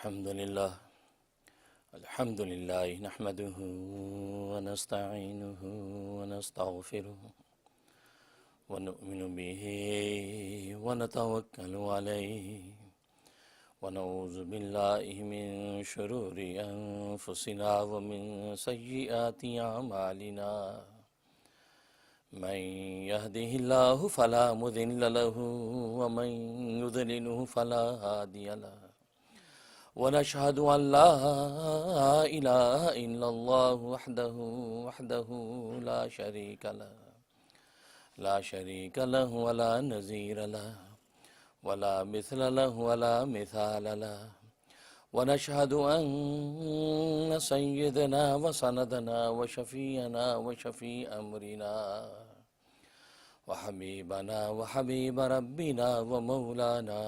الحمد لله نحمده ونستعينه ونستغفره ونؤمن به ونتوكل عليه ونعوذ بالله من شرور أنفسنا ومن سيئات أعمالنا من يهده الله فلا مضل له ومن يضلله فلا هادي له ونشهد أن لا إله إلا الله وحده لا شريك له ولا نظير له ولا مثل له ولا مثال له ونشهد أن سيدنا وسندنا وشفيعنا وشفيع أمرنا وحبيبنا وحبيب ربنا ومولانا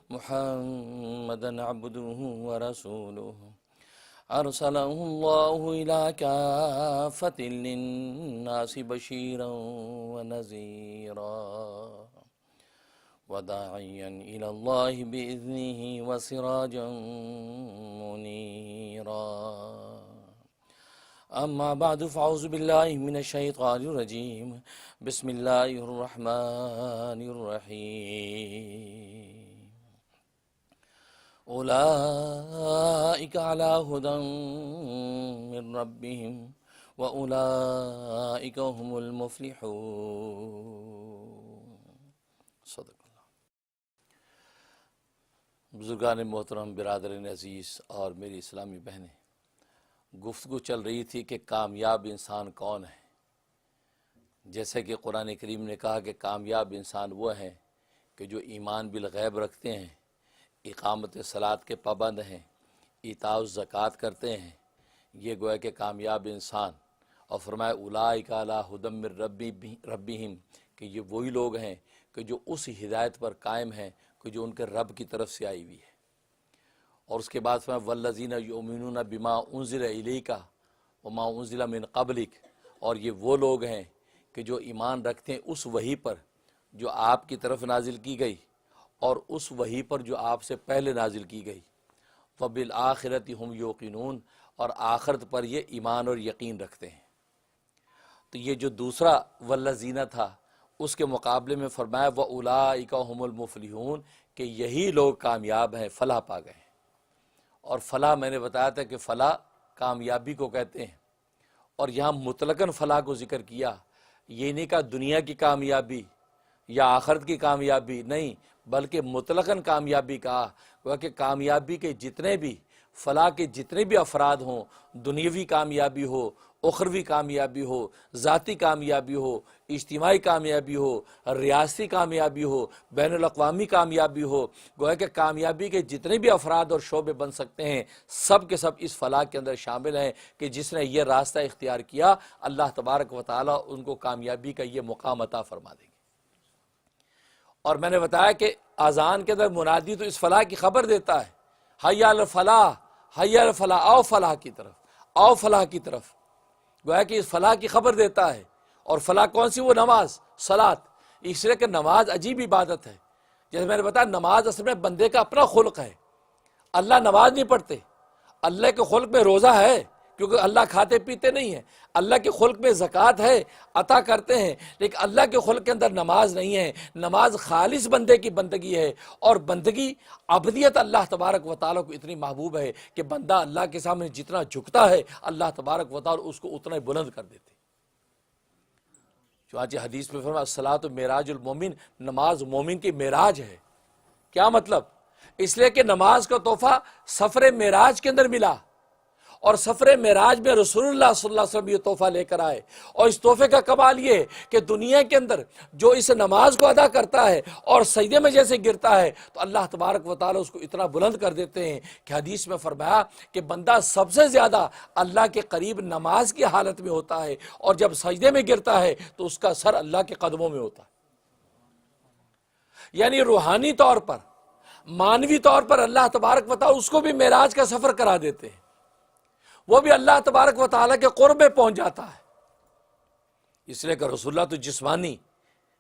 محمدا عبده ورسوله أرسله الله إلى كافة للناس بشيرا ونذيرا وداعيا إلى الله بإذنه وسراجا منيرا أما بعد فأعوذ بالله من الشيطان الرجيم بسم الله الرحمن الرحيم أولئك على هدى من ربهم وأولئك هم المفلحون صدق اللہ۔ بزرگان محترم، برادران عزیز اور میری اسلامی بہنیں، گفتگو چل رہی تھی کہ کامیاب انسان کون ہے۔ جیسے کہ قرآن کریم نے کہا کہ کامیاب انسان وہ ہیں کہ جو ایمان بالغیب رکھتے ہیں، اقامت صلاۃ کے پابند ہیں، ایتاء الزکوٰۃ کرتے ہیں، یہ گویا کہ کامیاب انسان۔ اور فرمایا اولئک علی ھدی من ربہم، کہ یہ وہی لوگ ہیں کہ جو اس ہدایت پر قائم ہیں کہ جو ان کے رب کی طرف سے آئی ہوئی ہے۔ اور اس کے بعد فرمایا والذین یؤمنون بما انزل الیک وما انزل من قبلک، اور یہ وہ لوگ ہیں کہ جو ایمان رکھتے ہیں اس وحی پر جو آپ کی طرف نازل کی گئی اور اس وحی پر جو آپ سے پہلے نازل کی گئی۔ وبالآخرۃ ھم یوقنون، اور آخرت پر یہ ایمان اور یقین رکھتے ہیں۔ تو یہ جو دوسرا والذین تھا اس کے مقابلے میں فرمایا وَأُولَٰئِکَ هُمُ الْمُفْلِحُونَ، کہ یہی لوگ کامیاب ہیں، فلاح پا گئے ہیں۔ اور فلاح میں نے بتایا تھا کہ فلاح کامیابی کو کہتے ہیں، اور یہاں مطلقاً فلاح کو ذکر کیا، یہ نہیں کہا دنیا کی کامیابی یا آخرت کی کامیابی، نہیں، بلکہ مطلقاً کامیابی کہا۔ وہ کہ کامیابی کے جتنے بھی فلاح کے جتنے بھی افراد ہوں، دنیاوی کامیابی ہو، اخروی کامیابی ہو، ذاتی کامیابی ہو، اجتماعی کامیابی ہو، ریاستی کامیابی ہو، بین الاقوامی کامیابی ہو، گویا کہ کامیابی کے جتنے بھی افراد اور شعبے بن سکتے ہیں، سب کے سب اس فلاح کے اندر شامل ہیں کہ جس نے یہ راستہ اختیار کیا، اللہ تبارک و تعالیٰ ان کو کامیابی کا یہ مقام عطا فرما دیں گے۔ اور میں نے بتایا کہ اذان کے اندر منادی تو اس فلاح کی خبر دیتا ہے، حی علی الفلاح، حی علی الفلاح، آؤ فلاح کی طرف، آؤ فلاح کی طرف، گویا کہ اس فلاح کی خبر دیتا ہے۔ اور فلاح کون سی؟ وہ نماز، صلاۃ۔ اس لیے کہ نماز عجیب عبادت ہے۔ جیسے میں نے بتایا نماز اصل میں بندے کا اپنا خلق ہے۔ اللہ نماز نہیں پڑھتے، اللہ کے خلق میں روزہ ہے کیونکہ اللہ کھاتے پیتے نہیں ہیں، اللہ کے خلق میں زکوٰۃ ہے، عطا کرتے ہیں، لیکن اللہ کے خلق کے اندر نماز نہیں ہے۔ نماز خالص بندے کی بندگی ہے، اور بندگی عبدیت اللہ تبارک و تعالیٰ کو اتنی محبوب ہے کہ بندہ اللہ کے سامنے جتنا جھکتا ہے اللہ تبارک و تعالیٰ اس کو اتنا ہی بلند کر دیتے۔ چنانچہ حدیث میں فرمایا الصلاۃ معراج المومن، نماز مومن کی معراج ہے۔ کیا مطلب؟ اس لیے کہ نماز کا تحفہ سفر معراج کے اندر ملا، اور سفر معراج میں رسول اللہ صلی اللہ علیہ وسلم یہ تحفہ لے کر آئے۔ اور اس تحفے کا کمال یہ ہے کہ دنیا کے اندر جو اس نماز کو ادا کرتا ہے اور سجدے میں جیسے گرتا ہے تو اللہ تبارک و تعالیٰ اس کو اتنا بلند کر دیتے ہیں کہ حدیث میں فرمایا کہ بندہ سب سے زیادہ اللہ کے قریب نماز کی حالت میں ہوتا ہے، اور جب سجدے میں گرتا ہے تو اس کا سر اللہ کے قدموں میں ہوتا ہے۔ یعنی روحانی طور پر، مانوی طور پر اللہ تبارک و تعالیٰ اس کو بھی معراج کا سفر کرا دیتے ہیں، وہ بھی اللہ تبارک و تعالیٰ کے قرب میں پہنچ جاتا ہے۔ اس لیے کہ رسول اللہ تو جسمانی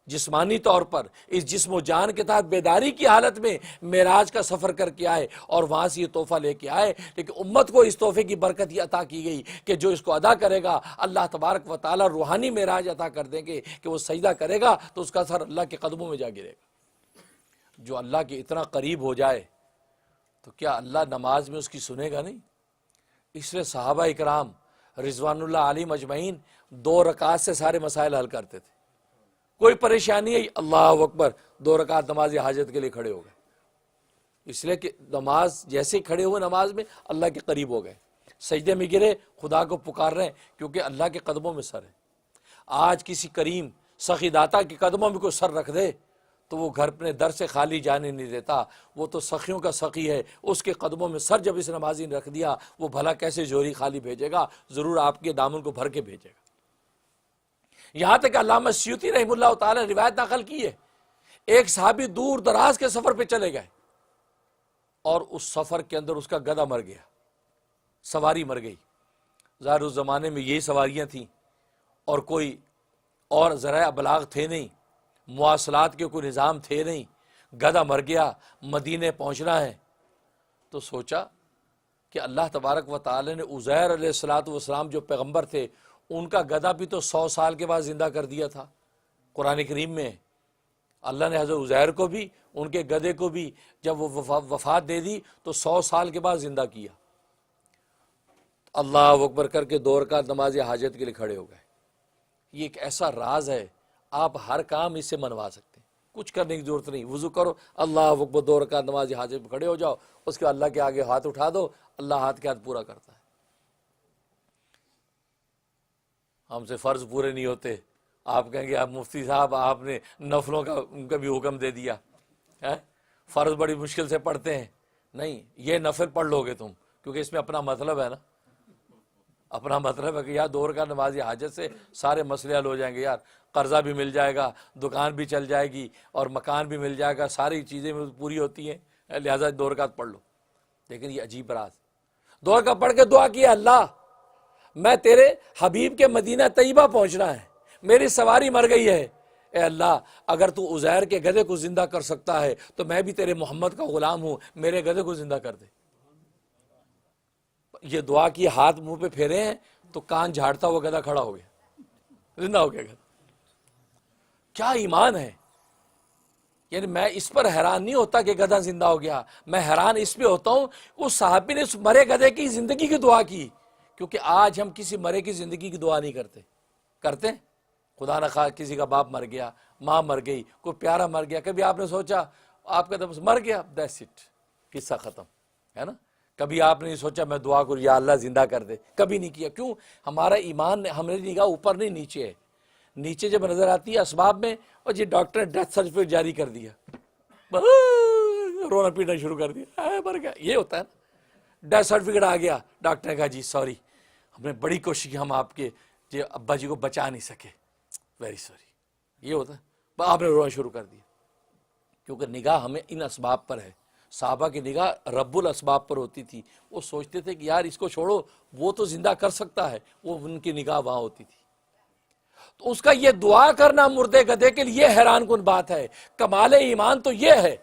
جسمانی طور پر اس جسم و جان کے تحت بیداری کی حالت میں معراج کا سفر کر کے آئے اور وہاں سے یہ تحفہ لے کے آئے، لیکن امت کو اس تحفے کی برکت یہ عطا کی گئی کہ جو اس کو ادا کرے گا اللہ تبارک و تعالیٰ روحانی معراج عطا کر دیں گے کہ وہ سجدہ کرے گا تو اس کا سر اللہ کے قدموں میں جا گرے گا۔ جو اللہ کے اتنا قریب ہو جائے تو کیا اللہ نماز میں اس کی سنے گا نہیں؟ اس لیے صحابہ اکرام رضوان اللہ علیہم اجمعین 2 رکعت سے سارے مسائل حل کرتے تھے، کوئی پریشانی ہے اللہ اکبر 2 رکعت نماز حاجت کے لیے کھڑے ہو گئے، اس لیے کہ نماز جیسے کھڑے ہوئے نماز میں اللہ کے قریب ہو گئے، سجدے میں گرے خدا کو پکار رہے ہیں کیونکہ اللہ کے قدموں میں سر ہے۔ آج کسی کریم سخی داتا کے قدموں میں کوئی سر رکھ دے تو وہ گھر اپنے در سے خالی جانے نہیں دیتا، وہ تو سخیوں کا سخی ہے، اس کے قدموں میں سر جب اس نمازی نے رکھ دیا وہ بھلا کیسے جوری خالی بھیجے گا، ضرور آپ کے دامن کو بھر کے بھیجے گا۔ یہاں تک علامہ سیوطی رحمہ اللہ تعالی نے روایت نقل کی ہے، ایک صحابی دور دراز کے سفر پہ چلے گئے اور اس سفر کے اندر اس کا گدھا مر گیا، سواری مر گئی۔ ظاہر اس زمانے میں یہی سواریاں تھیں اور کوئی اور ذرائع ابلاغ تھے نہیں، مواصلات کے کوئی نظام تھے نہیں، گدھا مر گیا، مدینے پہنچنا ہے۔ تو سوچا کہ اللہ تبارک و تعالی نے عزیر علیہ السلام جو پیغمبر تھے ان کا گدھا بھی تو 100 سال کے بعد زندہ کر دیا تھا، قرآن کریم میں اللہ نے حضرت عزیر کو بھی ان کے گدھے کو بھی جب وہ وفات دے دی تو 100 سال کے بعد زندہ کیا۔ اللہ اکبر کر کے 2 رکعت نماز حاجت کے لیے کھڑے ہو گئے۔ یہ ایک ایسا راز ہے، آپ ہر کام اس سے منوا سکتے ہیں، کچھ کرنے کی ضرورت نہیں، وضو کرو اللہ اکبر 2 رکعت نماز حاجت پہ کھڑے ہو جاؤ، اس کے اللہ کے آگے ہاتھ اٹھا دو، اللہ ہاتھ کے ہاتھ پورا کرتا ہے۔ ہم سے فرض پورے نہیں ہوتے، آپ کہیں گے آپ مفتی صاحب آپ نے نفلوں کا بھی حکم دے دیا ہے، فرض بڑی مشکل سے پڑھتے ہیں۔ نہیں، یہ نفل پڑھ لو گے تم، کیونکہ اس میں اپنا مطلب ہے نا، اپنا مطلب ہے کہ یار 2 رکعت نماز حاجت سے سارے مسئلے حل ہو جائیں گے، یار قرضہ بھی مل جائے گا، دکان بھی چل جائے گی اور مکان بھی مل جائے گا، ساری چیزیں پوری ہوتی ہیں، لہٰذا 2 رکعت پڑھ لو۔ لیکن یہ عجیب راز، 2 رکعت پڑھ کے دعا کیا، اللہ میں تیرے حبیب کے مدینہ طیبہ پہنچنا ہے، میری سواری مر گئی ہے، اے اللہ اگر تو عزیر کے گدھے کو زندہ کر سکتا ہے تو میں بھی تیرے محمد کا غلام ہوں، میرے گدھے کو زندہ کر دے۔ یہ دعا کی، ہاتھ منہ پہ پھیرے ہیں تو کان جھاڑتا ہوا گدھا کھڑا ہو گیا، زندہ ہو گیا گدھا۔ کیا ایمان ہے! یعنی میں اس پر حیران نہیں ہوتا کہ گدھا زندہ ہو گیا، میں حیران اس پہ ہوتا ہوں اس صحابی نے اس مرے گدھے کی زندگی کی دعا کی، کیونکہ آج ہم کسی مرے کی زندگی کی دعا نہیں کرتے ہیں؟ خدا نہ خواہ کسی کا باپ مر گیا، ماں مر گئی، کوئی پیارا مر گیا، کبھی آپ نے سوچا آپ کا بس مر گیا دیٹس اٹ، قصہ ختم ہے نا؟ کبھی آپ نے نہیں سوچا میں دعا کروں یا اللہ زندہ کر دے، کبھی نہیں کیا۔ کیوں؟ ہمارا ایمان، ہماری نگاہ اوپر نہیں نیچے ہے، نیچے جب نظر آتی ہے اسباب میں، اور جی ڈاکٹر نے ڈیتھ سرٹیفکیٹ جاری کر دیا، رونا پیٹنا شروع کر دیا، مر گیا، یہ ہوتا ہے نا، ڈیتھ سرٹیفکیٹ آ گیا، ڈاکٹر نے کہا جی سوری ہم نے بڑی کوشش کی، ہم آپ کے جی ابا جی کو بچا نہیں سکے، ویری سوری، یہ ہوتا ہے، آپ نے رونا شروع کر دیا، کیونکہ نگاہ ہمیں ان اسباب پر ہے۔ صحابہ کی نگاہ رب الاسباب پر ہوتی تھی، وہ سوچتے تھے کہ یار اس کو چھوڑو، وہ تو زندہ کر سکتا ہے، وہ ان کی نگاہ وہاں ہوتی تھی۔ تو اس کا یہ دعا کرنا مردے گدھے کے لیے حیران کن بات ہے۔ کمال ایمان تو یہ ہے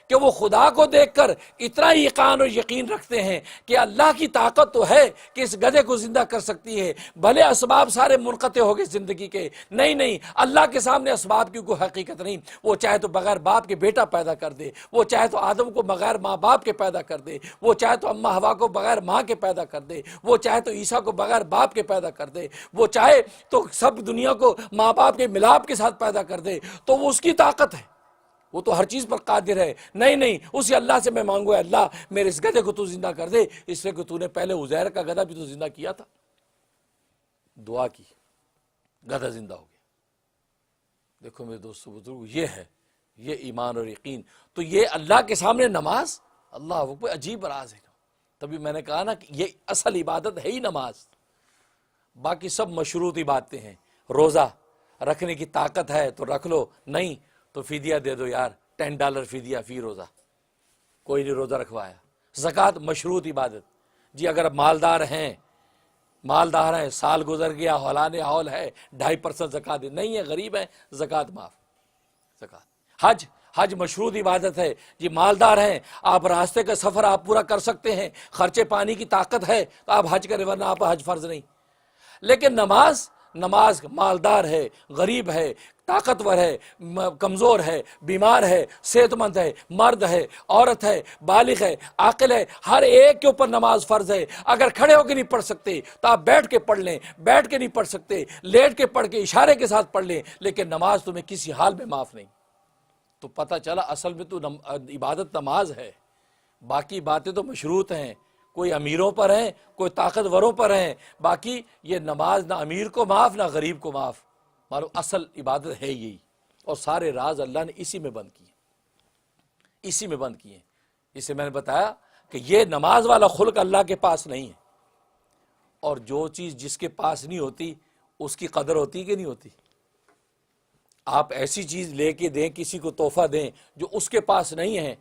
کہ وہ خدا کو دیکھ کر اتنا یقین اور یقین رکھتے ہیں کہ اللہ کی طاقت تو ہے کہ اس گدھے کو زندہ کر سکتی ہے، بھلے اسباب سارے منقطع ہو گئے زندگی کے، نہیں، اللہ کے سامنے اسباب کی کوئی حقیقت نہیں۔ وہ چاہے تو بغیر باپ کے بیٹا پیدا کر دے، وہ چاہے تو آدم کو بغیر ماں باپ کے پیدا کر دے، وہ چاہے تو اماں ہوا کو بغیر ماں کے پیدا کر دے، وہ چاہے تو عیسیٰ کو بغیر باپ کے پیدا کر دے، وہ چاہے تو سب دنیا کو ماں باپ کے ملاپ کے ساتھ پیدا کر دے، تو وہ اس کی طاقت ہے، وہ تو ہر چیز پر قادر ہے۔ نہیں، اسی اللہ سے میں مانگو، اے اللہ میرے اس گدھے کو تو زندہ کر دے، اس لیے کہ تو نے پہلے عزیر کا گدھا بھی تو زندہ کیا تھا۔ دعا کی، گدھا زندہ ہو گیا۔ دیکھو میرے دوستو بزرگو، یہ ایمان اور یقین، تو یہ اللہ کے سامنے نماز، اللہ وہ کوئی عجیب راز ہے۔ تبھی میں نے کہا نا کہ یہ اصل عبادت ہے ہی نماز، باقی سب مشروط عبادتیں ہیں۔ روزہ رکھنے کی طاقت ہے تو رکھ لو، نہیں تو فدیہ دے دو یار، $10 فدیہ فی روزہ، کوئی نہیں روزہ رکھوایا۔ زکوٰۃ مشروط عبادت، جی اگر مالدار ہیں، سال گزر گیا، حولان حول ہے، 2.5% زکوٰۃ دے، نہیں ہے غریب ہیں، زکوٰۃ معاف۔ زکات۔ حج مشروط عبادت ہے جی، مالدار ہیں آپ، راستے کا سفر آپ پورا کر سکتے ہیں، خرچے پانی کی طاقت ہے تو آپ حج کریں، ورنہ آپ حج فرض نہیں۔ لیکن نماز مالدار ہے، غریب ہے، طاقتور ہے، کمزور ہے، بیمار ہے، صحت مند ہے، مرد ہے، عورت ہے، بالغ ہے، عاقل ہے، ہر ایک کے اوپر نماز فرض ہے۔ اگر کھڑے ہو کے نہیں پڑھ سکتے تو آپ بیٹھ کے پڑھ لیں، بیٹھ کے نہیں پڑھ سکتے لیٹ کے پڑھ کے اشارے کے ساتھ پڑھ لیں، لیکن نماز تمہیں کسی حال میں معاف نہیں۔ تو پتہ چلا اصل میں تو عبادت نماز ہے، باقی باتیں تو مشروط ہیں، کوئی امیروں پر ہیں، کوئی طاقتوروں پر ہیں، باقی یہ نماز نہ امیر کو معاف نہ غریب کو معاف، معلوم اصل عبادت ہے یہی، اور سارے راز اللہ نے اسی میں بند کیے، اسی میں بند کیے۔ اسے میں نے بتایا کہ یہ نماز والا خلق اللہ کے پاس نہیں ہے، اور جو چیز جس کے پاس نہیں ہوتی اس کی قدر ہوتی کہ نہیں ہوتی؟ آپ ایسی چیز لے کے دیں، کسی کو تحفہ دیں جو اس کے پاس نہیں ہے،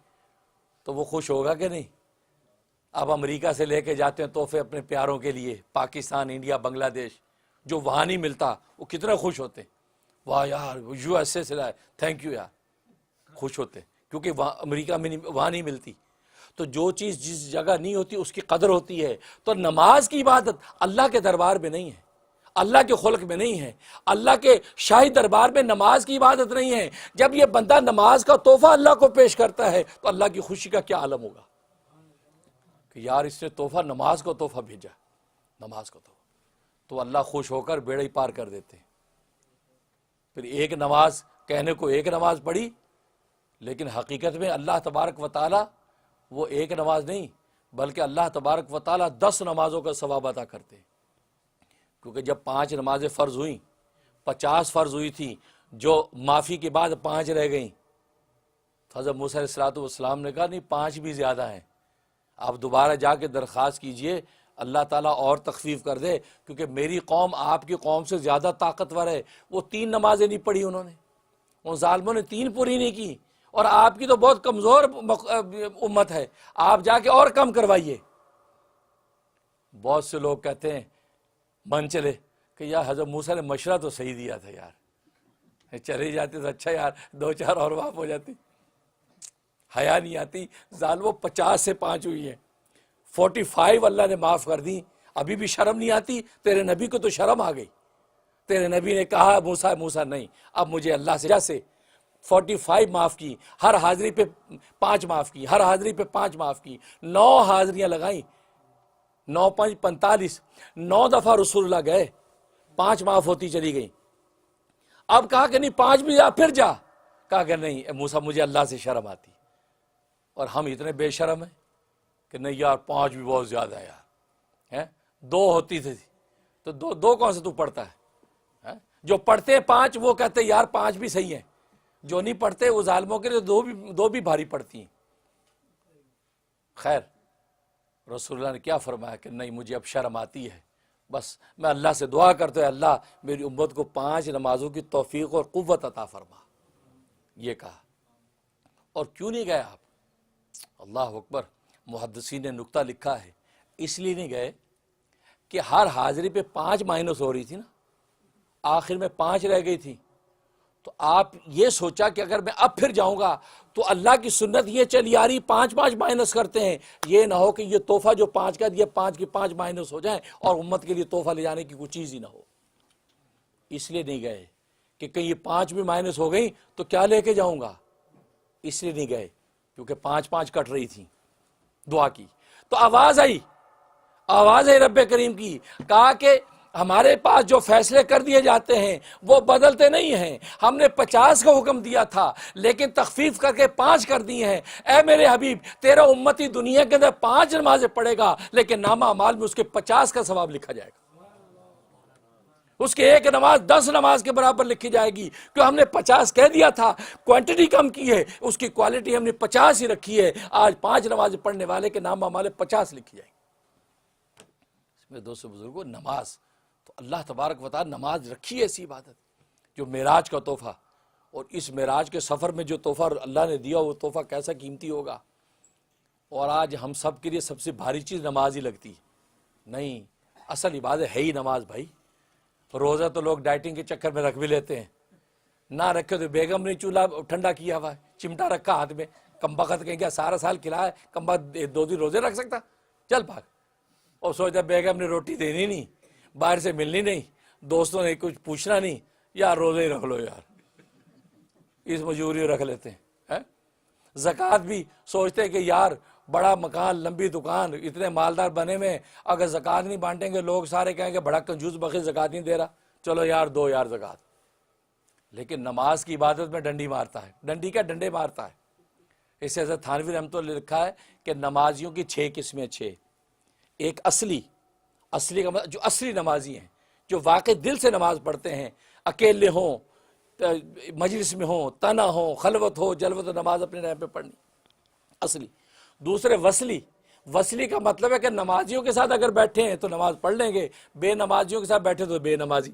تو وہ خوش ہوگا کہ نہیں؟ آپ امریکہ سے لے کے جاتے ہیں تحفے اپنے پیاروں کے لیے، پاکستان، انڈیا، بنگلہ دیش، جو وہاں نہیں ملتا وہ کتنے خوش ہوتے ہیں، واہ یار یو ایس اے سے لائے، تھینک یو یار، خوش ہوتے ہیں، کیونکہ وہاں امریکہ میں وہاں نہیں ملتی۔ تو جو چیز جس جگہ نہیں ہوتی اس کی قدر ہوتی ہے۔ تو نماز کی عبادت اللہ کے دربار میں نہیں ہے، اللہ کے خلق میں نہیں ہے، اللہ کے شاہی دربار میں نماز کی عبادت نہیں ہے۔ جب یہ بندہ نماز کا تحفہ اللہ کو پیش کرتا ہے تو اللہ کی خوشی کا کیا عالم ہوگا کہ یار اس نے تحفہ، نماز کو تحفہ بھیجا، نماز کو تحفہ، تو اللہ خوش ہو کر بیڑا ہی پار کر دیتے ہیں۔ پھر ایک نماز کہنے کو ایک نماز پڑھی، لیکن حقیقت میں اللہ تبارک و تعالی وہ ایک نماز نہیں بلکہ اللہ تبارک و تعالی 10 نمازوں کا ثواب عطا کرتے ہیں، کیونکہ جب 5 نمازیں فرض ہوئیں، 50 فرض ہوئی تھیں، جو معافی کے بعد 5 رہ گئیں، حضرت موسیٰ علیہ السلام نے کہا نہیں 5 بھی زیادہ ہیں، آپ دوبارہ جا کے درخواست کیجئے اللہ تعالیٰ اور تخفیف کر دے، کیونکہ میری قوم آپ کی قوم سے زیادہ طاقتور ہے۔ وہ 3 نمازیں نہیں پڑھی انہوں نے، ان ظالموں نے 3 پوری نہیں کی، اور آپ کی تو بہت کمزور امت ہے، آپ جا کے اور کم کروائیے۔ بہت سے لوگ کہتے ہیں من چلے کہ یار حضرت موسیٰ نے مشورہ تو صحیح دیا تھا یار، چلے جاتے تو اچھا یار، 2-4 اور معاف ہو جاتی۔ حیا نہیں آتی، ظالموں 50 سے 5 ہوئی ہیں، 45 اللہ نے معاف کر دی، ابھی بھی شرم نہیں آتی؟ تیرے نبی کو تو شرم آ گئی، تیرے نبی نے کہا موسیٰ نہیں، اب مجھے اللہ سے 45 معاف کی، ہر حاضری پہ 5 معاف کی، ہر حاضری پہ 5 معاف کی، 9 حاضریاں لگائیں، 9 5 45، 9 دفعہ رسول اللہ گئے، 5 معاف ہوتی چلی گئیں۔ اب کہا کہ نہیں 5 بھی جا، پھر جا، کہا کہ نہیں موسیٰ مجھے اللہ سے شرم آتی، اور ہم اتنے بے شرم ہیں کہ نہیں یار 5 بھی بہت زیادہ ہے یار، 2 ہوتی تھی تو دو کون سے تو پڑھتا ہے؟ جو پڑھتے ہیں 5 وہ کہتے ہیں یار 5 بھی صحیح ہیں، جو نہیں پڑھتے وہ ظالموں کے لیے 2 بھی بھاری پڑتی ہیں۔ خیر رسول اللہ نے کیا فرمایا کہ نہیں مجھے اب شرم آتی ہے، بس میں اللہ سے دعا کرتا ہوں اللہ میری امت کو 5 نمازوں کی توفیق اور قوت عطا فرما، یہ کہا۔ اور کیوں نہیں گئے آپ؟ اللہ اکبر، محدثین نے نکتہ لکھا ہے، اس لیے نہیں گئے کہ ہر حاضری پہ 5 مائنس ہو رہی تھی نا، آخر میں 5 رہ گئی تھی، تو آپ یہ سوچا کہ اگر میں اب پھر جاؤں گا تو اللہ کی سنت یہ چلی آ رہی 5 مائنس کرتے ہیں، یہ نہ ہو کہ یہ تحفہ جو 5 کا دیا 5 کی 5 مائنس ہو جائیں اور امت کے لیے تحفہ لے جانے کی کوئی چیز ہی نہ ہو۔ اس لیے نہیں گئے کہ کہیں یہ 5 بھی مائنس ہو گئی تو کیا لے کے جاؤں گا، اس لیے نہیں گئے، کیونکہ 5 کٹ رہی تھی، دعا کی تو آواز آئی رب کریم کی، کہا کہ ہمارے پاس جو فیصلے کر دیے جاتے ہیں وہ بدلتے نہیں ہیں، ہم نے 50 کا حکم دیا تھا لیکن تخفیف کر کے 5 کر دیے ہیں۔ اے میرے حبیب تیرا امتی دنیا کے اندر 5 نمازیں پڑھے گا لیکن نامہ اعمال میں اس کے 50 کا ثواب لکھا جائے گا، اس کے ایک نماز 10 نماز کے برابر لکھی جائے گی، کیوں ہم نے 50 کہہ دیا تھا، کوانٹٹی کم کی ہے، اس کی کوالٹی ہم نے 50 ہی رکھی ہے۔ آج 5 نمازیں پڑھنے والے کے نامہ اعمال 50 لکھی جائے گی۔ اس میں دوستو بزرگوں، نماز تو اللہ تبارک و تعالی نماز رکھی ہے ایسی عبادت جو معراج کا تحفہ، اور اس معراج کے سفر میں جو تحفہ اللہ نے دیا وہ تحفہ کیسا قیمتی ہوگا، اور آج ہم سب کے لیے سب سے بھاری چیز نماز ہی لگتی ہے۔ نہیں، اصل عبادت ہے ہی نماز بھائی۔ روزہ تو لوگ ڈائٹنگ کے چکر میں رکھ بھی لیتے ہیں، نہ رکھے تو بیگم نے چولہا ٹھنڈا کیا ہوا ہے، چمٹا رکھا ہاتھ میں، کم بخت کہیں کیا سارا سال کھلایا، کم بخت 2 دن روزے رکھ سکتا، چل بھاگ۔ اور سوچتا بیگم نے روٹی دینی نہیں، باہر سے ملنی نہیں، دوستوں نے کچھ پوچھنا نہیں، یار روزے ہی رکھ لو یار، اس مجبوری رکھ لیتے ہیں۔ زکوٰۃ بھی سوچتے ہیں کہ یار بڑا مکان، لمبی دکان، اتنے مالدار بنے میں، اگر زکوٰۃ نہیں بانٹیں گے لوگ سارے کہیں گے بڑا کنجوس بخیل زکوٰۃ نہیں دے رہا، چلو یار دو یار زکوٰۃ۔ لیکن نماز کی عبادت میں ڈنڈی مارتا ہے، ڈنڈی کا ڈنڈے مارتا ہے۔ اس سے حضرت تھانوی رحمۃ اللہ نے لکھا ہے کہ نمازیوں کی 6 قسمیں، 6۔ ایک اصلی کا مطلب جو اصلی نمازی ہیں، جو واقعی دل سے نماز پڑھتے ہیں، اکیلے ہوں، مجلس میں ہوں، تنہا ہوں، خلوت ہو، جلوت، نماز اپنے ٹائم پہ پڑھنی، اصلی۔ دوسرے وصلی کا مطلب ہے کہ نمازیوں کے ساتھ اگر بیٹھے ہیں تو نماز پڑھ لیں گے، بے نمازیوں کے ساتھ بیٹھے تو بے نمازی۔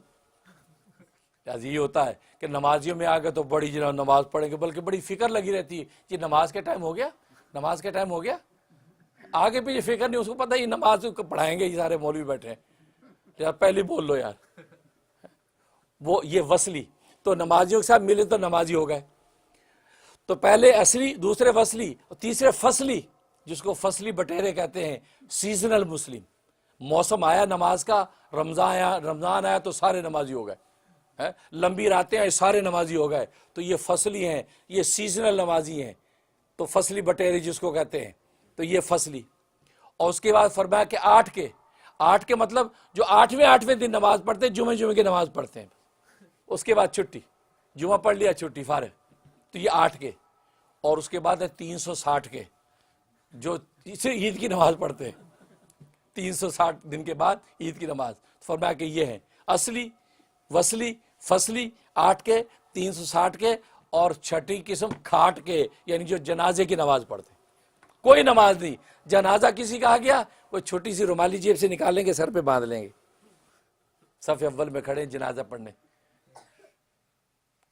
یہ ہوتا ہے کہ نمازیوں میں آگے تو بڑی جناب نماز پڑھیں گے، بلکہ بڑی فکر لگی رہتی ہے کہ نماز کے ٹائم ہو گیا، نماز کے ٹائم ہو گیا، آگے پیچھے فکر نہیں، اس کو پتہ ہی نماز کو پڑھائیں گے، یہ سارے مولوی بیٹھے ہیں، یار پہلے بول لو یار۔ وہ یہ وصلی، تو نمازیوں کے ساتھ ملے تو نمازی ہو گئے۔ تو پہلے اصلی، دوسرے وصلی، تیسرے فصلی، جس کو فصلی بٹیرے کہتے ہیں، سیزنل مسلم۔ موسم آیا نماز کا، رمضان آیا تو سارے نمازی ہو گئے، لمبی راتیں آئے سارے نمازی ہو گئے، تو یہ فصلی ہیں، یہ سیزنل نمازی ہیں، تو فصلی بٹیرے جس کو کہتے ہیں، تو یہ فصلی۔ اور اس کے بعد فرمایا کہ 8 کے مطلب جو 8ویں دن نماز پڑھتے ہیں، جمعے کی نماز پڑھتے ہیں، اس کے بعد چھٹی، جمعہ پڑھ لیا چھٹی فارغ، تو یہ 8 کے۔ اور اس کے بعد ہے 360 کے، جو عید کی نماز پڑھتے ہیں، 360 دن کے بعد عید کی نماز۔ فرمایا کہ یہ ہیں اصلی، وصلی، فصلی، 8 کے، 360 کے، اور چھٹی قسم کھاٹ کے، یعنی جو جنازے کی نماز پڑھتے ہیں۔ کوئی نماز نہیں، جنازہ کسی کا آ گیا، وہ چھوٹی سی رومالی جیب سے نکالیں گے، سر پہ باندھ لیں گے، صف اول میں کھڑے جنازہ پڑھنے،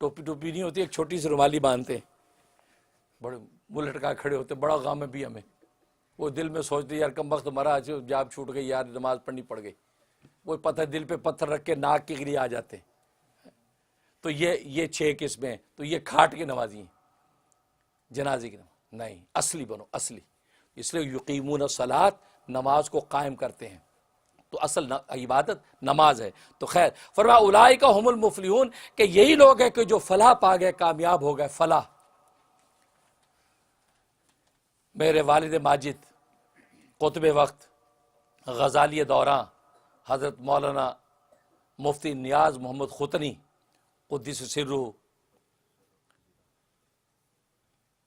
ٹوپی نہیں ہوتی، ایک چھوٹی سی رومالی باندھتے ہیں، بڑے منہ لٹکا کھڑے ہوتے، بڑا غم ہے بھی ہمیں، وہ دل میں سوچتے یار کم وقت مرا، جاب چھوٹ گئی یار، نماز پڑھنی پڑ گئی، وہ پتہ دل پہ پتھر رکھ کے ناک کے گریے آ جاتے ہیں۔ تو یہ 6 قسمیں، تو یہ کھاٹ کے نمازی ہیں، جنازے کی نماز نہیں، اصلی بنو، اصلی۔ اس لیے یقیمون الصلاۃ، نماز کو قائم کرتے ہیں، تو اصل عبادت نماز ہے۔ تو خیر فرمایا اولئک ھم المفلحون، کہ یہی لوگ ہیں کہ جو فلاح پا گئے، کامیاب ہو گئے، فلاح۔ میرے والد ماجد قطب وقت غزالی دوراں حضرت مولانا مفتی نیاز محمد ختنی قدس سرہ،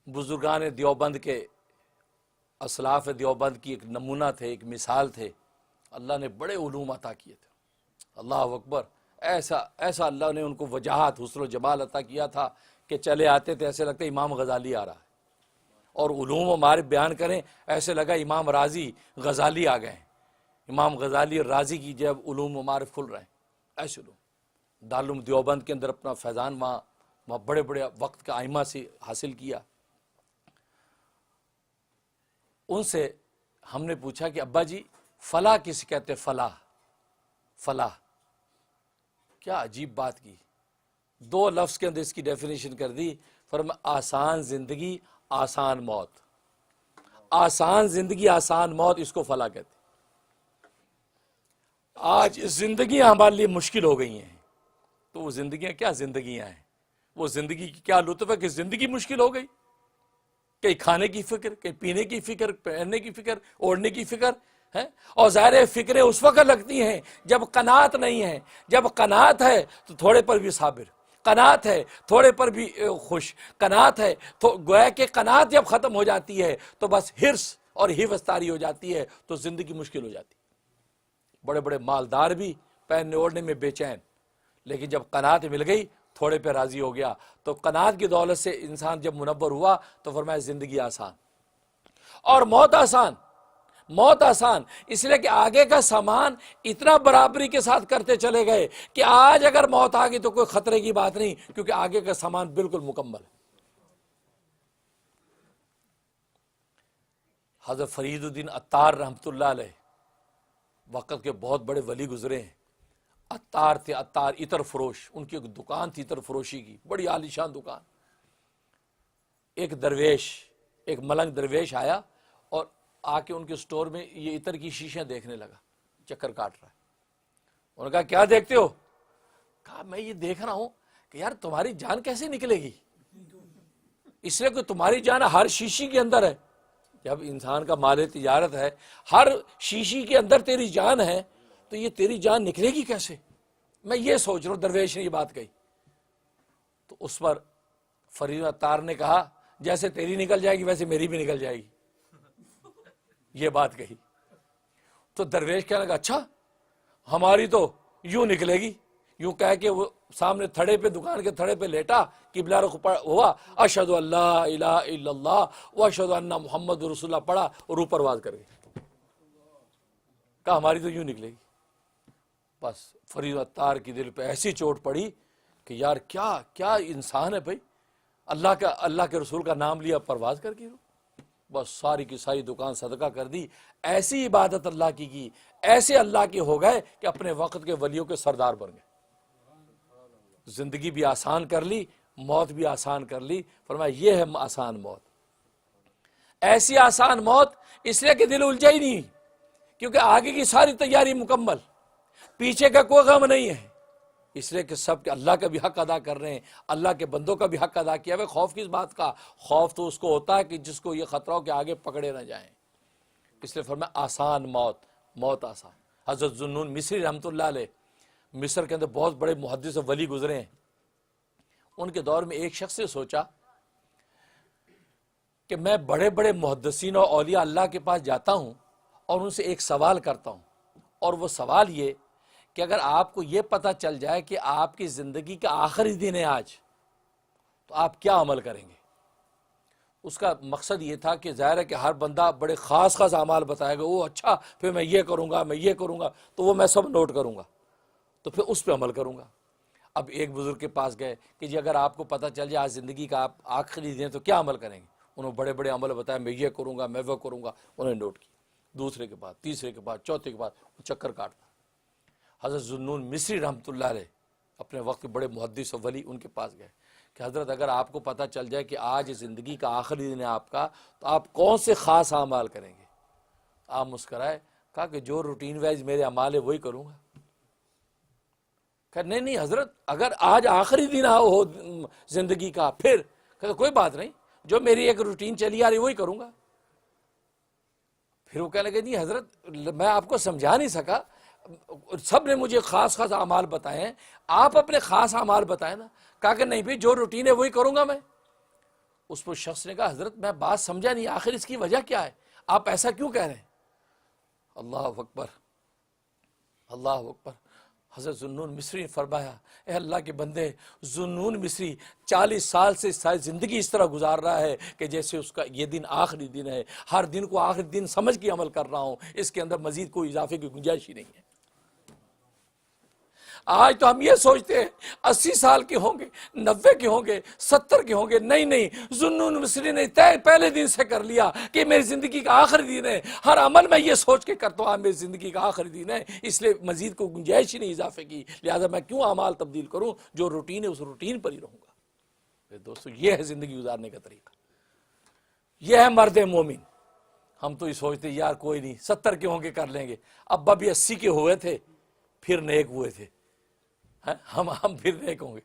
بزرگان دیوبند کے، اسلاف دیوبند کی ایک نمونہ تھے، ایک مثال تھے، اللہ نے بڑے علوم عطا کیے تھے، اللہ اکبر، ایسا اللہ نے ان کو وجاہت، حسن و جمال عطا کیا تھا کہ چلے آتے تھے ایسے لگتا امام غزالی آ رہا ہے، اور علوم و معارف بیان کریں ایسے لگا امام رازی غزالی آ گئے ہیں، امام غزالی اور رازی کی جب علوم و معارف کھل رہے ہیں، ایسے علوم۔ دارالعلوم دیوبند کے اندر اپنا فیضان وہاں بڑے بڑے وقت کے ائمہ سے حاصل کیا۔ ان سے ہم نے پوچھا کہ ابا جی فلاح کس کہتے؟ فلاح کیا عجیب بات کی، 2 لفظ کے اندر اس کی ڈیفینیشن کر دی، فرمایا آسان زندگی، آسان موت، آسان زندگی، آسان موت، اس کو فلاح کہتے۔ آج زندگیاں ہمارے لیے مشکل ہو گئی ہیں، تو وہ زندگیاں کیا زندگیاں ہیں، وہ زندگی کی کیا لطف ہے کہ زندگی مشکل ہو گئی، کہیں کھانے کی فکر، کہیں پینے کی فکر، پہننے کی فکر، اوڑھنے کی فکر ہے، اور ظاہر فکریں اس وقت لگتی ہیں جب قناعت نہیں ہے، جب قناعت ہے تو تھوڑے پر بھی صابر، قناعت ہے تھوڑے پر بھی خوش، قناعت ہے تو گویا کہ قناعت جب ختم ہو جاتی ہے تو بس حرص اور حوث طاری ہو جاتی ہے، تو زندگی مشکل ہو جاتی ہے۔ بڑے بڑے مالدار بھی پہننے اوڑھنے میں بے چین، لیکن جب قناعت مل گئی تھوڑے پہ راضی ہو گیا، تو قناعت کی دولت سے انسان جب منور ہوا تو فرمایا زندگی آسان اور موت آسان۔ موت آسان اس لیے کہ آگے کا سامان اتنا برابری کے ساتھ کرتے چلے گئے کہ آج اگر موت آ گئی تو کوئی خطرے کی بات نہیں، کیونکہ آگے کا سامان بالکل مکمل ہے۔ حضرت فرید الدین عطار رحمۃ اللہ علیہ وقت کے بہت بڑے ولی گزرے ہیں، عطار تھے، عطار عطر فروش، ان کی ایک دکان تھی عطر فروشی کی، بڑی عالیشان دکان۔ ایک درویش، ایک ملنگ درویش آیا اور آ کے ان کے سٹور میں یہ عطر کی شیشیاں دیکھنے لگا، چکر کاٹ رہا ہے۔ انہوں نے کہا کیا دیکھتے ہو؟ کہا میں یہ دیکھ رہا ہوں کہ یار تمہاری جان کیسے نکلے گی، اس لیے کہ تمہاری جان ہر شیشی کے اندر ہے۔ جب انسان کا مال تجارت ہے، ہر شیشی کے اندر تیری جان ہے، تو یہ تیری جان نکلے گی کیسے؟ میں یہ سوچ رہا ہوں۔ درویش نے یہ بات کہی تو اس پر فرید عطار نے کہا جیسے تیری نکل جائے گی ویسے میری بھی نکل جائے گی، یہ بات کہی۔ تو درویش کہنے لگا اچھا ہماری تو یوں نکلے گی، یوں کہہ کے وہ سامنے تھڑے پہ، دکان کے تھڑے پہ لیٹا، قبلہ رخ ہوا، اشہد ان لا الہ الا اللہ واشہد ان محمد رسول اللہ پڑھا اور اوپر واز کر گئے، کہا ہماری تو یوں نکلے گی۔ بس فرید عطار کی دل پہ ایسی چوٹ پڑی کہ یار کیا انسان ہے بھائی، اللہ کے رسول کا نام لیا پرواز کر کے، بس ساری کی ساری دکان صدقہ کر دی۔ ایسی عبادت اللہ کی، ایسے اللہ کے ہو گئے کہ اپنے وقت کے ولیوں کے سردار بن گئے۔ زندگی بھی آسان کر لی، موت بھی آسان کر لی۔ فرمایا یہ ہے آسان موت، ایسی آسان موت اس لیے کہ دل الجھا ہی نہیں، کیونکہ آگے کی ساری تیاری مکمل، پیچھے کا کوئی غم نہیں ہے، اس لیے کہ سب کے اللہ کا بھی حق ادا کر رہے ہیں، اللہ کے بندوں کا بھی حق ادا کیا ہے۔ خوف کس بات کا؟ خوف تو اس کو ہوتا ہے کہ جس کو یہ خطرہ ہو کہ آگے پکڑے نہ جائیں، اس لیے فرمایا آسان موت آسان۔ حضرت ذوالنون مصری رحمۃ اللہ علیہ، مصر کے اندر بہت بڑے محدث و ولی گزرے ہیں۔ ان کے دور میں ایک شخص نے سوچا کہ میں بڑے بڑے محدثین اور اولیاء اللہ کے پاس جاتا ہوں اور ان سے ایک سوال کرتا ہوں، اور وہ سوال یہ کہ اگر آپ کو یہ پتہ چل جائے کہ آپ کی زندگی کا آخری دن ہے آج، تو آپ کیا عمل کریں گے؟ اس کا مقصد یہ تھا کہ ظاہر ہے کہ ہر بندہ بڑے خاص اعمال بتائے گا، وہ اچھا پھر میں یہ کروں گا، میں یہ کروں گا، تو وہ میں سب نوٹ کروں گا، تو پھر اس پہ عمل کروں گا۔ اب ایک بزرگ کے پاس گئے کہ جی اگر آپ کو پتہ چل جائے آج زندگی کا آپ آخری دن تو کیا عمل کریں گے؟ انہوں نے بڑے بڑے عمل بتایا، میں یہ کروں گا، میں وہ کروں گا، انہوں نے نوٹ کی۔ دوسرے کے بعد، تیسرے کے بعد، چوتھے کے بعد وہ چکر کاٹتا۔ حضرت ذوالنون مصری رحمۃ اللہ علیہ اپنے وقت کے بڑے محدث و ولی، ان کے پاس گئے کہ حضرت اگر آپ کو پتہ چل جائے کہ آج زندگی کا آخری دن ہے آپ کا، تو آپ کون سے خاص اعمال کریں گے؟ آپ مسکرائے، کہا کہ جو روٹین وائز میرے اعمال ہے وہی کروں گا۔ کہ نہیں حضرت اگر آج آخری دن ہو زندگی کا، پھر کہ کوئی بات نہیں، جو میری ایک روٹین چلی آ رہی وہی کروں گا۔ پھر وہ کہنے لگے نہیں حضرت میں آپ کو سمجھا نہیں سکا، سب نے مجھے خاص اعمال بتائے ہیں، آپ اپنے خاص اعمال بتائیں نا۔ کہا کہ نہیں بھائی جو روٹین ہے وہی کروں گا میں۔ اس پر شخص نے کہا حضرت میں بات سمجھا نہیں، آخر اس کی وجہ کیا ہے، آپ ایسا کیوں کہہ رہے ہیں؟ اللہ اکبر، اللہ اکبر۔ حضرت ذوالنون مصری نے فرمایا اے اللہ کے بندے، ذوالنون مصری 40 سال سے ساری زندگی اس طرح گزار رہا ہے کہ جیسے اس کا یہ دن آخری دن ہے، ہر دن کو آخری دن سمجھ کے عمل کر رہا ہوں، اس کے اندر مزید کوئی اضافے کی گنجائش ہی نہیں ہے۔ آج تو ہم یہ سوچتے ہیں 80 سال کے ہوں گے، 90 کے ہوں گے، 70 کے ہوں گے، نہیں ذوالنون مصری نے طے پہلے دن سے کر لیا کہ میری زندگی کا آخری دن ہے، ہر عمل میں یہ سوچ کے کرتا ہوں میری زندگی کا آخری دن ہے، اس لیے مزید کوئی گنجائش ہی نہیں اضافے کی، لہذا میں کیوں اعمال تبدیل کروں، جو روٹین ہے اس روٹین پر ہی رہوں گا۔ دوستو یہ ہے زندگی گزارنے کا طریقہ، یہ ہے مرد مومن۔ ہم تو یہ سوچتے یار کوئی نہیں 70 کے ہوں گے کر لیں گے، ابا بھی 80 کے ہوئے تھے پھر نیک ہوئے تھے، ہم پھر نیک ہوں گے۔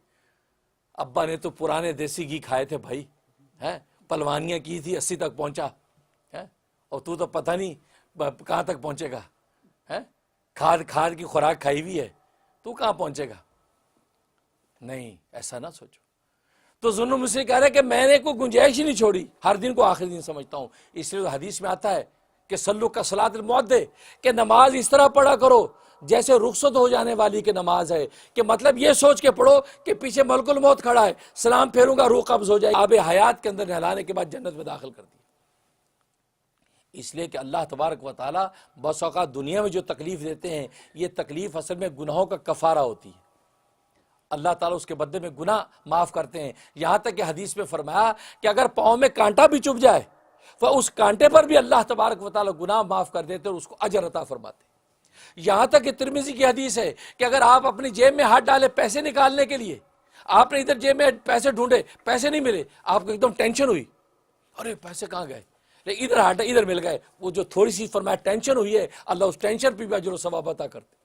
ابا نے تو پرانے دیسی گھی کھائے تھے بھائی، پلوانیاں کی تھی 80 تک پہنچا، اور تو پتہ نہیں کہاں تک پہنچے گا، کھاد کی خوراک کھائی ہوئی ہے، تو کہاں پہنچے گا؟ نہیں ایسا نہ سوچو۔ تو ذوالنون مصری کہہ رہے کہ میں نے کوئی گنجائش ہی نہیں چھوڑی، ہر دن کو آخری دن سمجھتا ہوں، اس لیے حدیث میں آتا ہے کہ صلو کا صلاۃ المعدے، کہ نماز اس طرح پڑھا کرو جیسے رخصت ہو جانے والی کی نماز ہے، کہ مطلب یہ سوچ کے پڑھو کہ پیچھے ملک الموت کھڑا ہے، سلام پھیروں گا روح قبض ہو جائے گی، آب حیات کے اندر نہلانے کے بعد جنت میں داخل کر دیا۔ اس لیے کہ اللہ تبارک و تعالیٰ بس اوقات دنیا میں جو تکلیف دیتے ہیں، یہ تکلیف اصل میں گناہوں کا کفارہ ہوتی ہے، اللہ تعالیٰ اس کے بدلے میں گناہ معاف کرتے ہیں۔ یہاں تک کہ حدیث میں فرمایا کہ اگر پاؤں میں کانٹا بھی چبھ جائے تو اس کانٹے پر بھی اللہ تبارک و تعالیٰ گناہ معاف کر دیتے اور اس کو اجر عطا فرماتے۔ یہاں تک کہ ترمذی کی حدیث ہے کہ اگر آپ اپنی جیب میں ہاتھ ڈالے پیسے نکالنے کے لیے، آپ نے ادھر جیب میں پیسے ڈھونڈے، پیسے نہیں ملے، آپ کو ایک دم ٹینشن ہوئی، ارے پیسے کہاں گئے، لیکن ادھر ہاتھ ادھر مل گئے، وہ جو تھوڑی سی فرمایا ٹینشن ہوئی ہے، اللہ اس ٹینشن پہ بھی اجر و ثواب عطا کرتے۔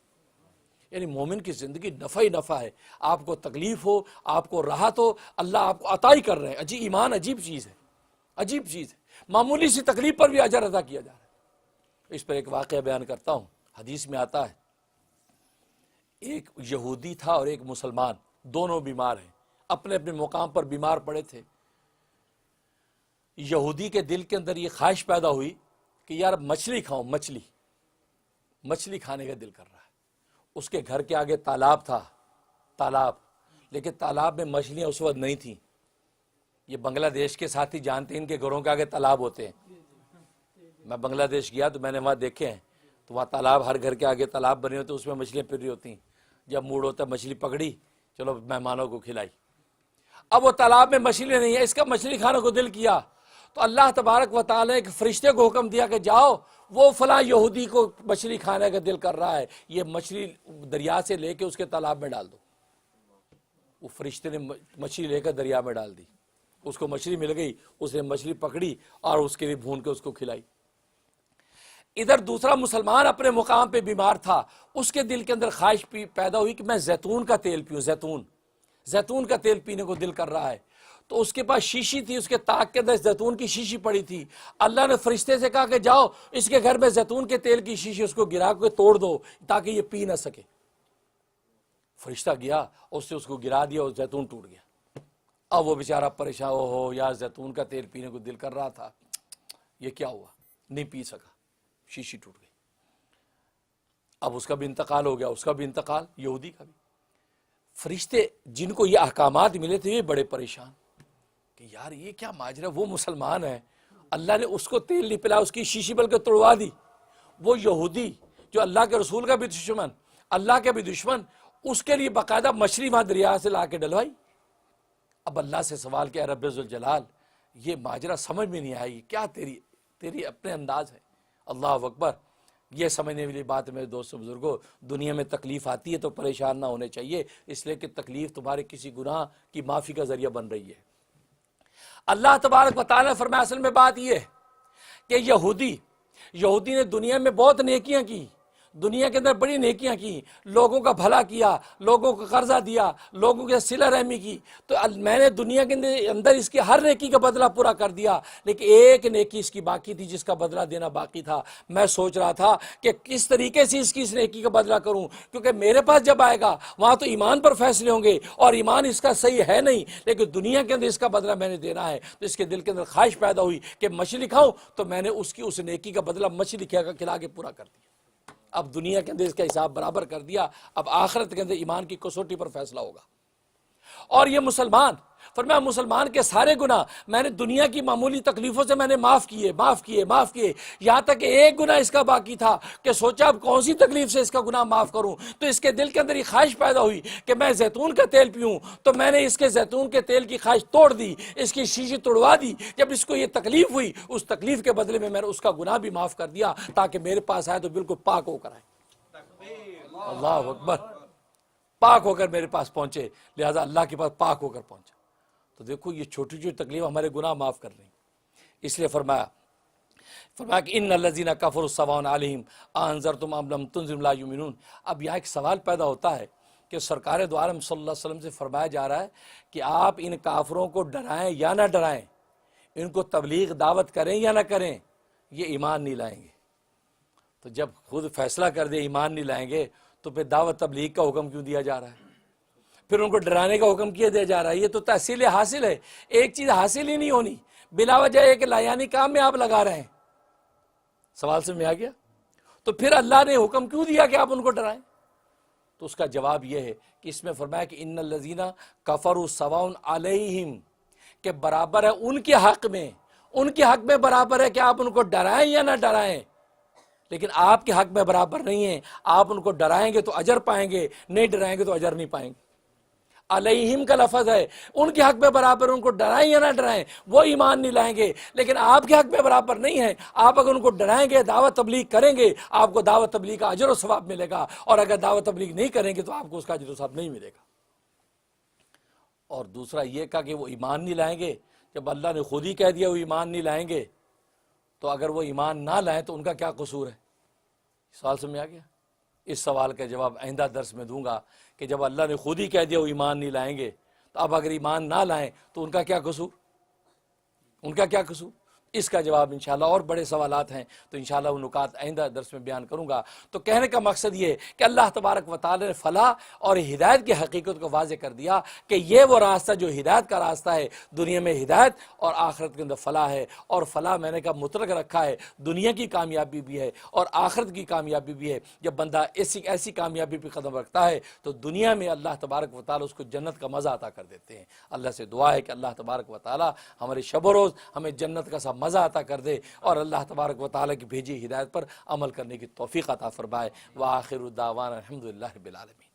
یعنی مومن کی زندگی نفع ہی نفع ہے، آپ کو تکلیف ہو، آپ کو راحت ہو، اللہ آپ کو عطا ہی کر رہے ہیں۔ ایمان عجیب چیز ہے، عجیب چیز ہے، معمولی سی تکلیف پر بھی اجر ادا کیا جا رہا ہے۔ اس پر ایک واقعہ بیان کرتا ہوں، حدیث میں آتا ہے ایک یہودی تھا اور ایک مسلمان، دونوں بیمار ہیں، اپنے اپنے مقام پر بیمار پڑے تھے۔ یہودی کے دل کے اندر یہ خواہش پیدا ہوئی کہ یار مچھلی کھاؤں، مچھلی کھانے کا دل کر رہا ہے۔ اس کے گھر کے آگے تالاب تھا، لیکن تالاب میں مچھلیاں اس وقت نہیں تھیں۔ یہ بنگلہ دیش کے ساتھی جانتے ہیں، ان کے گھروں کے آگے تالاب ہوتے ہیں۔ میں بنگلہ دیش گیا تو میں نے وہاں دیکھے ہیں، تو وہاں تالاب، ہر گھر کے آگے تالاب بنے ہوتے ہیں، اس میں مچھلیاں پھر رہی ہوتی ہیں۔ جب موڈ ہوتا ہے مچھلی پکڑی، چلو مہمانوں کو کھلائی۔ اب وہ تالاب میں مچھلی نہیں ہے، اس کا مچھلی کھانے کو دل کیا، تو اللہ تبارک و تعالی نے ایک فرشتے کو حکم دیا کہ جاؤ وہ فلاں یہودی کو مچھلی کھانے کا دل کر رہا ہے، یہ مچھلی دریا سے لے کے اس کے تالاب میں ڈال دو۔ وہ فرشتے نے مچھلی لے کر دریا میں ڈال دی، اس کو مچھلی مل گئی، اس نے مچھلی پکڑی اور اس کے لیے بھون کے اس کو کھلائی۔ ادھر دوسرا مسلمان اپنے مقام پہ بیمار تھا، اس کے دل کے اندر خواہش پیدا ہوئی کہ میں زیتون کا تیل پیوں، زیتون کا تیل پینے کو دل کر رہا ہے۔ تو اس کے پاس شیشی تھی، اس کے طاق کے اندر زیتون کی شیشی پڑی تھی۔ اللہ نے فرشتے سے کہا کہ جاؤ اس کے گھر میں زیتون کے تیل کی شیشی، اس کو گرا کے توڑ دو تاکہ یہ پی نہ سکے۔ فرشتہ گیا، اس سے اس کو گرا دیا اور زیتون ٹوٹ گیا۔ اب وہ بیچارہ پریشان، ہو یار زیتون کا تیل پینے کو دل کر رہا تھا، یہ کیا ہوا، نہیں پی سکا، شیشی ٹوٹ گئی۔ اب اس کا بھی انتقال ہو گیا، اس کا بھی انتقال، یہودی کا بھی۔ فرشتے جن کو یہ احکامات ملے تھے یہ بڑے پریشان کہ یار یہ کیا ماجرا، وہ مسلمان ہے، اللہ نے اس کو تیل نہیں پلایا، اس کی شیشی بلکہ توڑوا دی۔ وہ یہودی جو اللہ کے رسول کا بھی دشمن، اللہ کے بھی دشمن، اس کے لیے باقاعدہ مچھلی وہاں دریا سے لا کے ڈلوائی۔ اب اللہ سے سوال کیا، رب ذوالجلال یہ ماجرا سمجھ میں نہیں آئی، کیا تیری اپنے انداز ہے۔ اللہ اکبر۔ یہ سمجھنے والی بات ہے میرے دوستوں بزرگوں، دنیا میں تکلیف آتی ہے تو پریشان نہ ہونے چاہیے، اس لیے کہ تکلیف تمہارے کسی گناہ کی معافی کا ذریعہ بن رہی ہے۔ اللہ تبارک و تعالیٰ نے فرمایا اصل میں بات یہ ہے کہ یہودی نے دنیا میں بہت نیکیاں کی، دنیا کے اندر بڑی نیکیاں کی، لوگوں کا بھلا کیا، لوگوں کو قرضہ دیا، لوگوں کے صلہ رحمی کی، تو میں نے دنیا کے اندر اس کی ہر نیکی کا بدلہ پورا کر دیا، لیکن ایک نیکی اس کی باقی تھی جس کا بدلہ دینا باقی تھا۔ میں سوچ رہا تھا کہ کس طریقے سے اس نیکی کا بدلہ کروں، کیونکہ میرے پاس جب آئے گا وہاں تو ایمان پر فیصلے ہوں گے، اور ایمان اس کا صحیح ہے نہیں، لیکن دنیا کے اندر اس کا بدلہ میں نے دینا ہے۔ تو اس کے دل کے اندر خواہش پیدا ہوئی کہ مچھلی کھاؤں، تو میں نے اس نیکی کا بدلہ مچھلی کھلا کے پورا کر دیا۔ اب دنیا کے اندر اس کا حساب برابر کر دیا، اب آخرت کے اندر ایمان کی کسوٹی پر فیصلہ ہوگا۔ اور یہ فرمایا مسلمان کے سارے گناہ میں نے دنیا کی معمولی تکلیفوں سے میں نے معاف کیے، یہاں تک کہ ایک گناہ اس کا باقی تھا کہ سوچا اب کون سی تکلیف سے اس کا گناہ معاف کروں، تو اس کے دل کے اندر یہ خواہش پیدا ہوئی کہ میں زیتون کا تیل پیوں، تو میں نے اس کے زیتون کے تیل کی خواہش توڑ دی، اس کی شیشی توڑوا دی۔ جب اس کو یہ تکلیف ہوئی، اس تکلیف کے بدلے میں نے اس کا گناہ بھی معاف کر دیا تاکہ میرے پاس آئے تو بالکل پاک ہو کر آئے۔ اللہ اکبر، پاک ہو کر میرے پاس پہنچے، لہذا اللہ کے پاس پاک ہو کر پہنچا۔ تو دیکھو یہ چھوٹی چھوٹی تکلیف ہمارے گناہ معاف کر رہی ہیں۔ اس لیے فرمایا کہ ان الذین کفروا سواء علیہم انذرتم ام لم تنذرہم لا یؤمنون۔ اب یہاں ایک سوال پیدا ہوتا ہے کہ سرکار دو عالم صلی اللہ علیہ وسلم سے فرمایا جا رہا ہے کہ آپ ان کافروں کو ڈرائیں یا نہ ڈرائیں، ان کو تبلیغ دعوت کریں یا نہ کریں، یہ ایمان نہیں لائیں گے۔ تو جب خود فیصلہ کر دے ایمان نہیں لائیں گے تو پھر دعوت تبلیغ کا حکم کیوں دیا جا رہا ہے، پھر ان کو ڈرانے کا حکم کیا دیا جا رہا ہے؟ یہ تو تحصیل حاصل ہے، ایک چیز حاصل ہی نہیں ہونی، بلا وجہ ایک لایانی کام میں آپ لگا رہے ہیں۔ سوال سے میں آ گیا، تو پھر اللہ نے حکم کیوں دیا کہ آپ ان کو ڈرائیں؟ تو اس کا جواب یہ ہے کہ اس میں فرمایا کہ ان الذین کفروا سواء علیہم، کہ برابر ہے ان کے حق میں برابر ہے کہ آپ ان کو ڈرائیں یا نہ ڈرائیں، لیکن آپ کے حق میں برابر نہیں ہے۔ آپ ان کو ڈرائیں گے تو اجر پائیں گے، نہیں ڈرائیں گے تو اجر نہیں پائیں گے۔ علیہم کا لفظ ہے، ان کے حق میں برابر، ان کو ڈرائیں یا نہ ڈرائیں وہ ایمان نہیں لائیں گے، لیکن آپ کے حق میں برابر نہیں ہیں، آپ اگر ان کو ڈرائیں گے، دعوت تبلیغ کریں گے، آپ کو دعوت تبلیغ کا اجر و ثواب ملے گا، اور اگر دعوت تبلیغ نہیں کریں گے تو آپ کو اس کا اجر و ثواب نہیں ملے گا۔ اور دوسرا یہ کہا کہ وہ ایمان نہیں لائیں گے، جب اللہ نے خود ہی کہہ دیا وہ ایمان نہیں لائیں گے، تو اگر وہ ایمان نہ لائیں تو ان کا کیا قصور ہے؟ سوال سمجھ آ گیا؟ اس سوال کا جواب آئندہ درس میں دوں گا کہ جب اللہ نے خود ہی کہہ دیا وہ ایمان نہیں لائیں گے، تو اب اگر ایمان نہ لائیں تو ان کا کیا قصور؟ ان کا کیا قصور؟ اس کا جواب انشاءاللہ، اور بڑے سوالات ہیں تو انشاءاللہ وہ نکات آئندہ درس میں بیان کروں گا۔ تو کہنے کا مقصد یہ کہ اللہ تبارک و تعالی نے فلاح اور ہدایت کی حقیقت کو واضح کر دیا کہ یہ وہ راستہ جو ہدایت کا راستہ ہے، دنیا میں ہدایت اور آخرت کے اندر فلاح ہے، اور فلاح میں نے کہا مطلق رکھا ہے، دنیا کی کامیابی بھی ہے اور آخرت کی کامیابی بھی ہے۔ جب بندہ ایسی کامیابی پہ قدم رکھتا ہے تو دنیا میں اللہ تبارک و تعالی اس کو جنت کا مزہ عطا کر دیتے ہیں۔ اللہ سے دعا ہے کہ اللہ تبارک و تعالی ہمارے شب و روز ہمیں جنت کا سب مزہ عطا کر دے، اور اللہ تبارک و تعالی کی بھیجی ہدایت پر عمل کرنے کی توفیق عطا فرمائے۔ وآخر دعوانا الحمدللہ رب العالمین۔